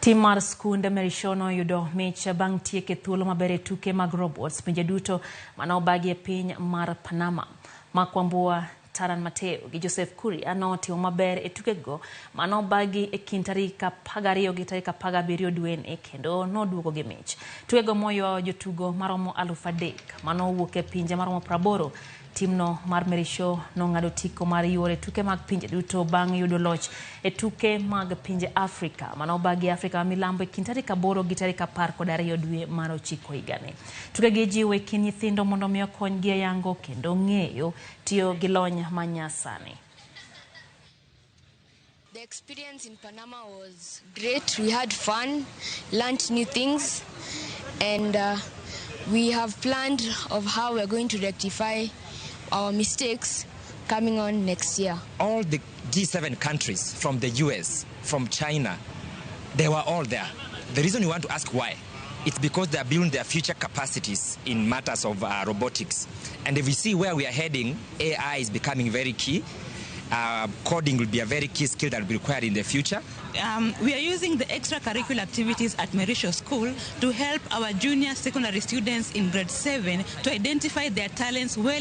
Tim mar Skund Marishaw oyudo mich bang' tieke thuolo maber e tuke mag robots pinje duto mane obagi e piny mar Panama. Makwambua Taran Mateo gi Joseph Kuria notimo maber e tukego mane obagi e kind tarik 12 gi tarik 17 dweni kendo noduogo gi mich. Tukego moyo jotugo maromo 3,000 mane owuok e pinje maromo 80. Timno mar Marishaw nong'ado tiko mar yore tuke mag pinje duto bang' yudo loch e tuke mag pinje Afrika mane obagi Afrika ma milambo e kind tarik 8 gi tarik 12 dwe mar 9 higani. Tukegi jiwo e kind nyithindo mondo omi okonygi e yango kendo ng'eyo tiyo gi lony manyasani. The experience in Panama was great. We had fun, learned new things, and we have planned of how we're going to rectify our mistakes coming on next year. All the G7 countries, from the US, from China, they were all there. The reason you want to ask why, it's because they are building their future capacities in matters of robotics. And if we see where we are heading, AI is becoming very key. Coding will be a very key skill that will be required in the future. We are using the extracurricular activities at Marishaw School to help our junior secondary students in grade 7 to identify their talents well